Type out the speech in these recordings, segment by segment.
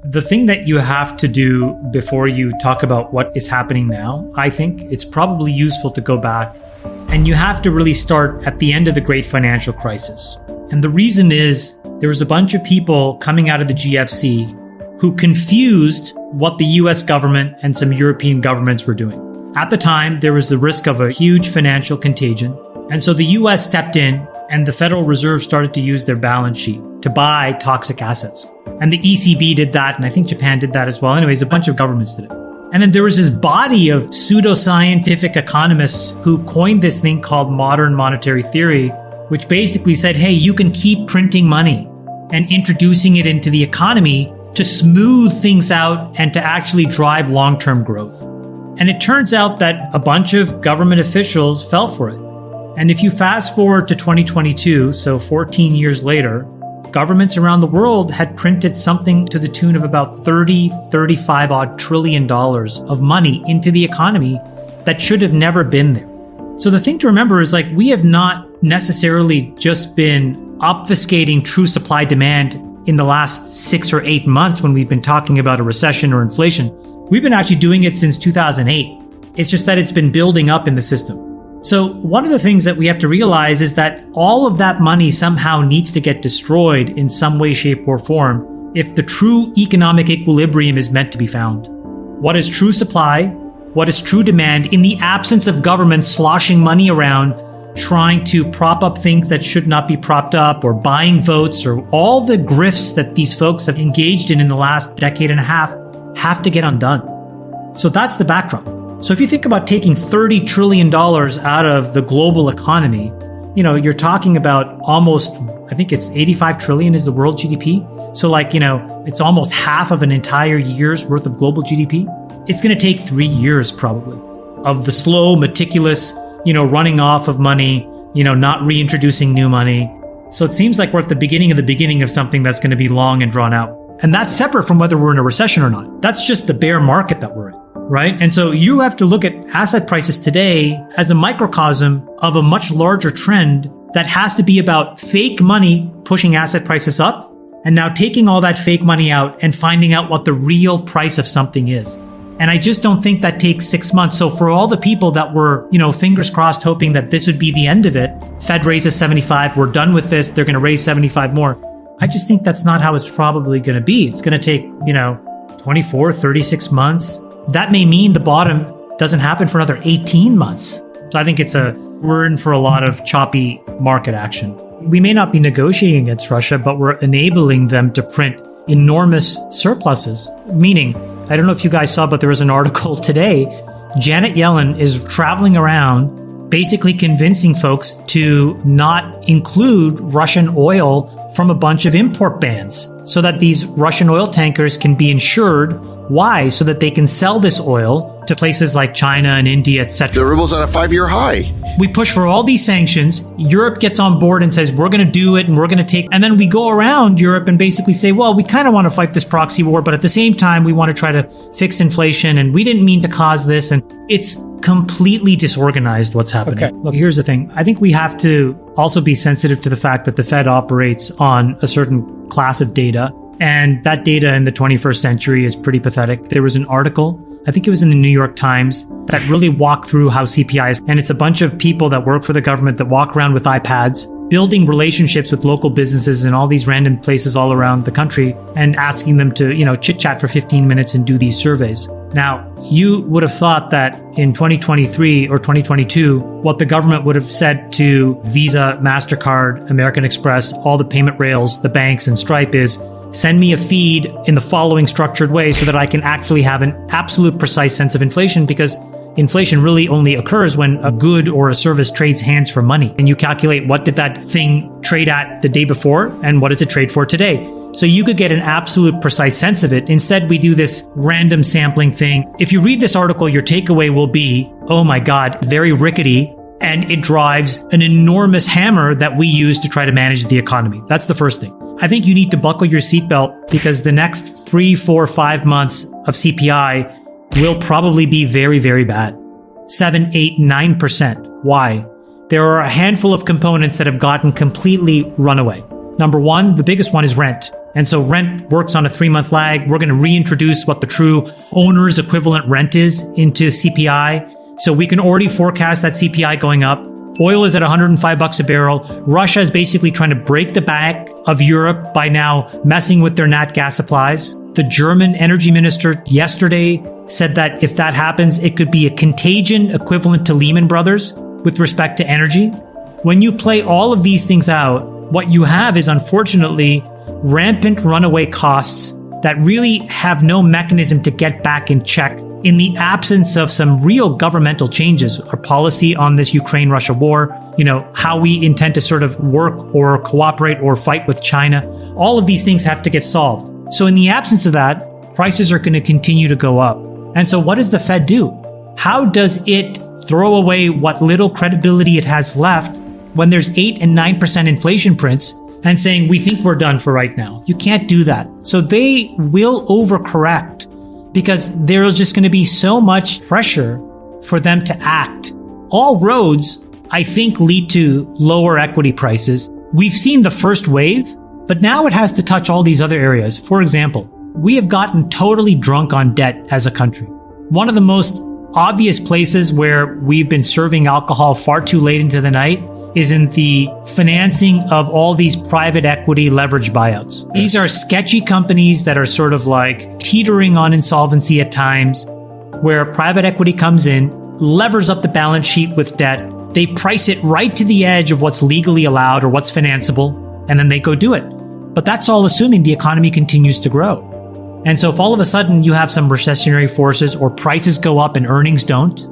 The thing that you have to do before you talk about what is happening now, I think it's probably useful to go back, and you have to really start at the end of the great financial crisis. And the reason is there was a bunch of people coming out of the GFC who confused what the US government and some European governments were doing. At the time, there was the risk of a huge financial contagion. And so the US stepped in and the Federal Reserve started to use their balance sheet to buy toxic assets. And the ECB did that, and I think Japan did that as well. Anyways, a bunch of governments did it. And then there was this body of pseudoscientific economists who coined this thing called modern monetary theory, which basically said, hey, you can keep printing money and introducing it into the economy to smooth things out and to actually drive long-term growth. And it turns out that a bunch of government officials fell for it. And if you fast forward to 2022, so 14 years later, governments around the world had printed something to the tune of about 35 odd trillion dollars of money into the economy that should have never been there. So the thing to remember is like, we have not necessarily just been obfuscating true supply demand in the last 6 or 8 months when we've been talking about a recession or inflation. We've been actually doing it since 2008. It's just that it's been building up in the system. So one of the things that we have to realize is that all of that money somehow needs to get destroyed in some way, shape, or form if the true economic equilibrium is meant to be found. What is true supply? What is true demand in the absence of government sloshing money around, trying to prop up things that should not be propped up, or buying votes, or all the grifts that these folks have engaged in the last decade and a half have to get undone. So that's the backdrop. So if you think about taking $30 trillion out of the global economy, you're talking about almost, I think it's 85 trillion is the world GDP. So it's almost half of an entire year's worth of global GDP. It's going to take 3 years probably of the slow, meticulous, running off of money, not reintroducing new money. So it seems like we're at the beginning of something that's going to be long and drawn out. And that's separate from whether we're in a recession or not. That's just the bear market that we're in, right? And so you have to look at asset prices today as a microcosm of a much larger trend that has to be about fake money pushing asset prices up, and now taking all that fake money out and finding out what the real price of something is. And I just don't think that takes 6 months. So for all the people that were, fingers crossed, hoping that this would be the end of it, Fed raises 75, we're done with this, they're going to raise 75 more. I just think that's not how it's probably going to be. It's going to take, 24, 36 months. That may mean the bottom doesn't happen for another 18 months. So I think we're in for a lot of choppy market action. We may not be negotiating against Russia, but we're enabling them to print enormous surpluses. Meaning, I don't know if you guys saw, but there was an article today. Janet Yellen is traveling around basically convincing folks to not include Russian oil from a bunch of import bans so that these Russian oil tankers can be insured. Why? So that they can sell this oil to places like China and India, etc. The ruble's at a 5-year high. We push for all these sanctions. Europe gets on board and says, we're going to do it and we're going to take. And then we go around Europe and basically say, well, we kind of want to fight this proxy war, but at the same time, we want to try to fix inflation. And we didn't mean to cause this. And it's completely disorganized what's happening. Okay. Look, here's the thing. I think we have to also be sensitive to the fact that the Fed operates on a certain class of data. And that data in the 21st century is pretty pathetic. There was an article, I think it was in the New York Times, that really walked through how CPI is. And it's a bunch of people that work for the government that walk around with iPads, building relationships with local businesses in all these random places all around the country and asking them to, chit chat for 15 minutes and do these surveys. Now, you would have thought that in 2023 or 2022, what the government would have said to Visa, MasterCard, American Express, all the payment rails, the banks and Stripe is, send me a feed in the following structured way so that I can actually have an absolute precise sense of inflation, because inflation really only occurs when a good or a service trades hands for money. And you calculate what did that thing trade at the day before and what does it trade for today. So you could get an absolute precise sense of it. Instead, we do this random sampling thing. If you read this article, your takeaway will be, oh my God, very rickety. And it drives an enormous hammer that we use to try to manage the economy. That's the first thing. I think you need to buckle your seatbelt because the next 3, 4, 5 months of CPI will probably be very, very bad. 7, 8, 9%. Why? There are a handful of components that have gotten completely run away. Number one, the biggest one is rent. And so rent works on a 3-month lag. We're going to reintroduce what the true owner's equivalent rent is into CPI. So we can already forecast that CPI going up. Oil is at $105 a barrel. Russia is basically trying to break the back of Europe by now messing with their nat gas supplies. The German energy minister yesterday said that if that happens, it could be a contagion equivalent to Lehman Brothers with respect to energy. When you play all of these things out, what you have is unfortunately rampant runaway costs that really have no mechanism to get back in check in the absence of some real governmental changes. Our policy on this Ukraine-Russia war, how we intend to sort of work or cooperate or fight with China, all of these things have to get solved. So in the absence of that, prices are going to continue to go up. And so what does the Fed do? How does it throw away what little credibility it has left when there's 8 and 9% inflation prints and saying, we think we're done for right now? You can't do that. So they will overcorrect because there's just going to be so much pressure for them to act. All roads, I think, lead to lower equity prices. We've seen the first wave, but now it has to touch all these other areas. For example, we have gotten totally drunk on debt as a country. One of the most obvious places where we've been serving alcohol far too late into the night is in the financing of all these private equity leverage buyouts. Yes. These are sketchy companies that are sort of like teetering on insolvency at times, where private equity comes in, levers up the balance sheet with debt. They price it right to the edge of what's legally allowed or what's financeable, and then they go do it. But that's all assuming the economy continues to grow. And so if all of a sudden you have some recessionary forces or prices go up and earnings don't,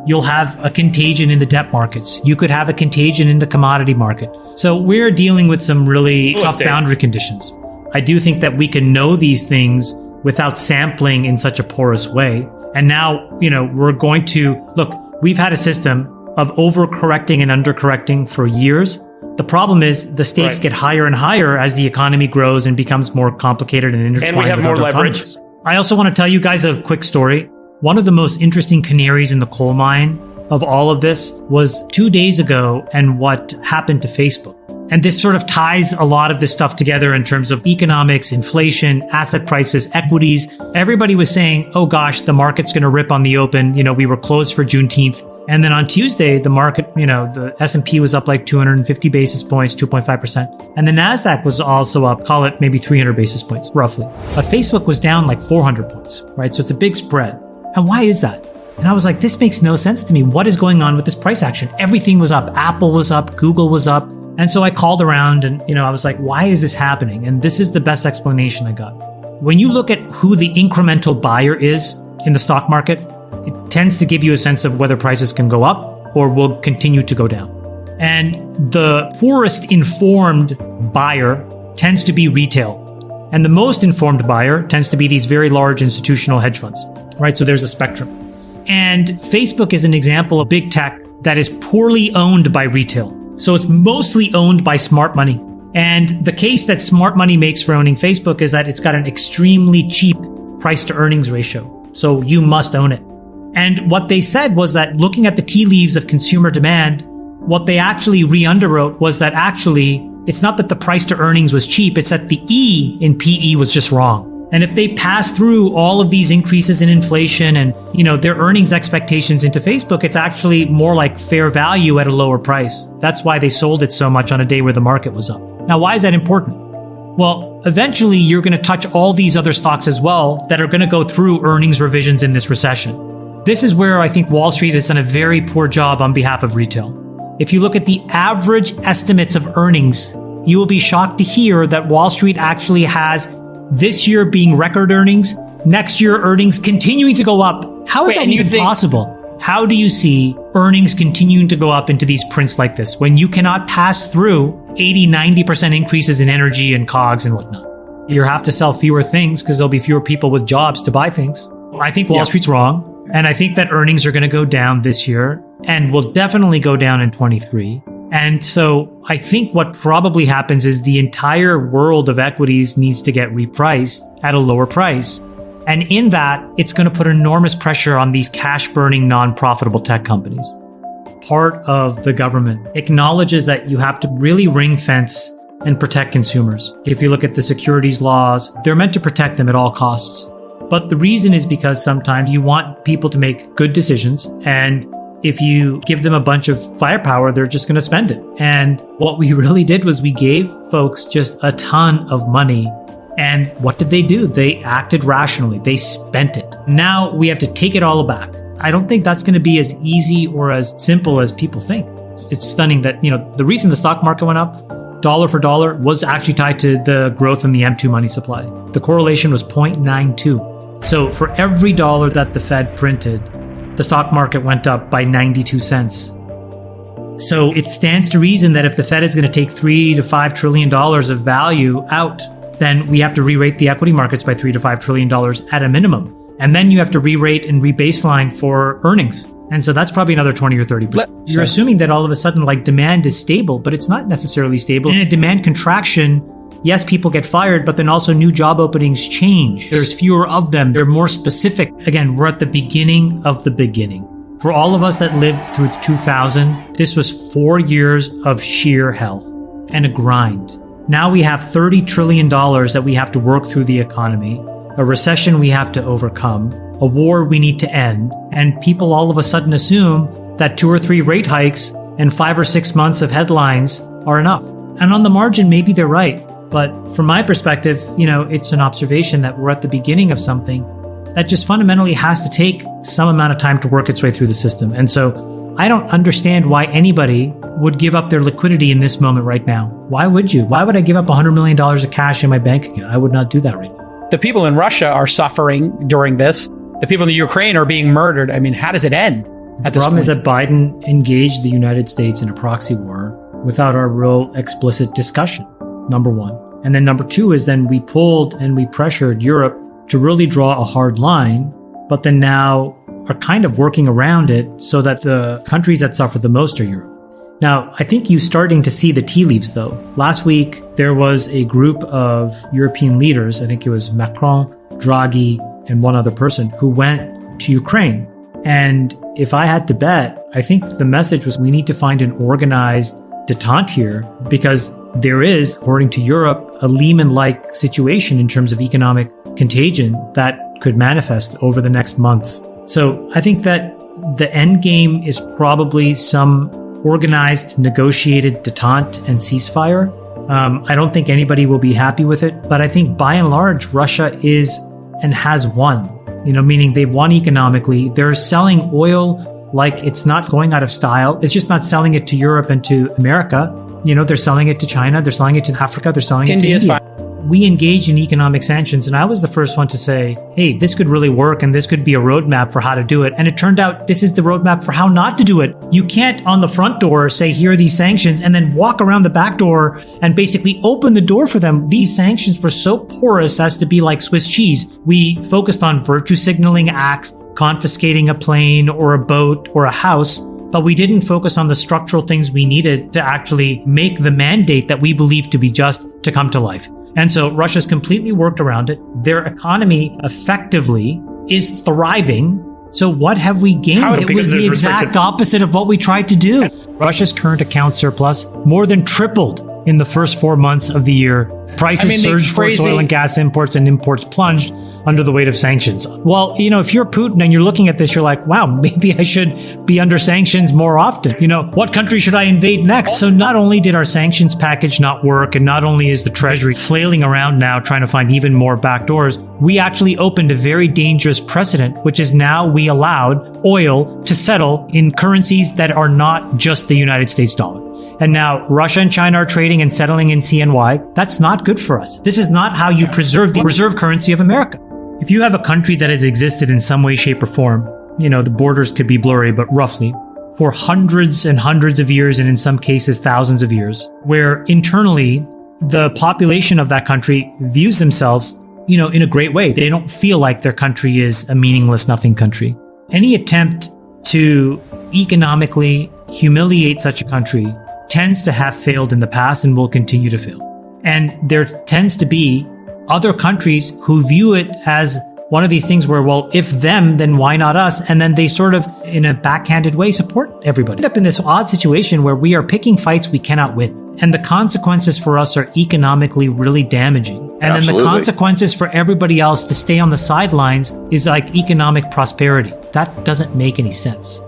you'll have a contagion in the debt markets. You could have a contagion in the commodity market. So we're dealing with some really tough boundary conditions. I do think that we can know these things without sampling in such a porous way. And now, we're going to look, we've had a system of overcorrecting and undercorrecting for years. The problem is the stakes get higher and higher as the economy grows and becomes more complicated and intertwined. And we have more leverage. I also want to tell you guys a quick story. One of the most interesting canaries in the coal mine of all of this was 2 days ago and what happened to Facebook. And this sort of ties a lot of this stuff together in terms of economics, inflation, asset prices, equities. Everybody was saying, oh gosh, the market's going to rip on the open. We were closed for Juneteenth. And then on Tuesday, the market, the S&P was up like 250 basis points, 2.5%. And the NASDAQ was also up, call it maybe 300 basis points, roughly. But Facebook was down like 400 points, right? So it's a big spread. And why is that? And I was like, this makes no sense to me. What is going on with this price action? Everything was up. Apple was up. Google was up. And so I called around and, I was like, why is this happening? And this is the best explanation I got. When you look at who the incremental buyer is in the stock market, it tends to give you a sense of whether prices can go up or will continue to go down. And the poorest informed buyer tends to be retail. And the most informed buyer tends to be these very large institutional hedge funds, right? So there's a spectrum. And Facebook is an example of big tech that is poorly owned by retail. So it's mostly owned by smart money. And the case that smart money makes for owning Facebook is that it's got an extremely cheap price to earnings ratio. So you must own it. And what they said was that looking at the tea leaves of consumer demand, what they actually re-underwrote was that actually it's not that the price to earnings was cheap, it's that the E in PE was just wrong. And if they pass through all of these increases in inflation and, their earnings expectations into Facebook, it's actually more like fair value at a lower price. That's why they sold it so much on a day where the market was up. Now, why is that important? Well, eventually you're going to touch all these other stocks as well that are going to go through earnings revisions in this recession. This is where I think Wall Street has done a very poor job on behalf of retail. If you look at the average estimates of earnings, you will be shocked to hear that Wall Street actually has this year being record earnings, next year earnings continuing to go up. How is that even possible? How do you see earnings continuing to go up into these prints like this when you cannot pass through 80, 90% increases in energy and COGS and whatnot? You have to sell fewer things because there'll be fewer people with jobs to buy things. I think Wall Street's wrong. And I think that earnings are going to go down this year and will definitely go down in 23. And so I think what probably happens is the entire world of equities needs to get repriced at a lower price. And in that, it's going to put enormous pressure on these cash-burning, non-profitable tech companies. Part of the government acknowledges that you have to really ring-fence and protect consumers. If you look at the securities laws, they're meant to protect them at all costs. But the reason is because sometimes you want people to make good decisions, and if you give them a bunch of firepower, they're just going to spend it. And what we really did was we gave folks just a ton of money. And what did they do? They acted rationally. They spent it. Now we have to take it all back. I don't think that's going to be as easy or as simple as people think. It's stunning that, the reason the stock market went up, dollar for dollar, was actually tied to the growth in the M2 money supply. The correlation was 0.92. So for every dollar that the Fed printed, the stock market went up by 92 cents. So it stands to reason that if the Fed is going to take $3 to $5 trillion of value out, then we have to re-rate the equity markets by $3 to $5 trillion at a minimum. And then you have to re-rate and re-baseline for earnings. And so that's probably another 20 or 30%. You're assuming that all of a sudden demand is stable, but it's not necessarily stable. In a demand contraction, yes, people get fired, but then also new job openings change. There's fewer of them. They're more specific. Again, we're at the beginning of the beginning. For all of us that lived through 2000, this was 4 years of sheer hell and a grind. Now we have $30 trillion that we have to work through the economy, a recession we have to overcome, a war we need to end, and people all of a sudden assume that 2 or 3 rate hikes and 5 or 6 months of headlines are enough. And on the margin, maybe they're right. But from my perspective, it's an observation that we're at the beginning of something that just fundamentally has to take some amount of time to work its way through the system. And so I don't understand why anybody would give up their liquidity in this moment right now. Why would you? Why would I give up $100 million of cash in my bank account? I would not do that right now. The people in Russia are suffering during this. The people in the Ukraine are being murdered. I mean, how does it end? The problem is that Biden engaged the United States in a proxy war without our real explicit discussion, number one. And then number two is then we pulled and we pressured Europe to really draw a hard line, but then now are kind of working around it so that the countries that suffer the most are Europe. Now, I think you're starting to see the tea leaves, though. Last week, there was a group of European leaders, I think it was Macron, Draghi, and one other person, who went to Ukraine. And if I had to bet, I think the message was we need to find an organized detente here, because there is, according to Europe, a Lehman-like situation in terms of economic contagion that could manifest over the next months. So I think that the end game is probably some organized, negotiated detente and ceasefire. I don't think anybody will be happy with it, but I think by and large, Russia is and has won, meaning they've won economically. They're selling oil like it's not going out of style. It's just not selling it to Europe and to America. They're selling it to China. They're selling it to Africa. They're selling it to India. We engaged in economic sanctions, and I was the first one to say, hey, this could really work, and this could be a roadmap for how to do it. And it turned out this is the roadmap for how not to do it. You can't on the front door say, here are these sanctions, and then walk around the back door and basically open the door for them. These sanctions were so porous as to be like Swiss cheese. We focused on virtue signaling acts, confiscating a plane or a boat or a house, but we didn't focus on the structural things we needed to actually make the mandate that we believe to be just to come to life. And so Russia's completely worked around it. Their economy effectively is thriving. So what have we gained? It was the exact opposite of what we tried to do. Russia's current account surplus more than tripled in the first 4 months of the year. Prices surged for its oil and gas imports, and imports plunged under the weight of sanctions. Well, if you're Putin and you're looking at this, you're like, wow, maybe I should be under sanctions more often. What country should I invade next? So not only did our sanctions package not work, and not only is the Treasury flailing around now trying to find even more backdoors, we actually opened a very dangerous precedent, which is now we allowed oil to settle in currencies that are not just the United States dollar. And now Russia and China are trading and settling in CNY. That's not good for us. This is not how you preserve the reserve currency of America. If you have a country that has existed in some way, shape, or form, the borders could be blurry, but roughly, for hundreds and hundreds of years, and in some cases thousands of years, where internally the population of that country views themselves, in a great way. They don't feel like their country is a meaningless nothing country. Any attempt to economically humiliate such a country tends to have failed in the past and will continue to fail. And there tends to be other countries who view it as, one of these things where, well, if them, then why not us? And then they sort of, in a backhanded way, support everybody. End up in this odd situation where we are picking fights we cannot win. And the consequences for us are economically really damaging. And Absolutely. then the consequences for everybody else to stay on the sidelines is like economic prosperity. That doesn't make any sense.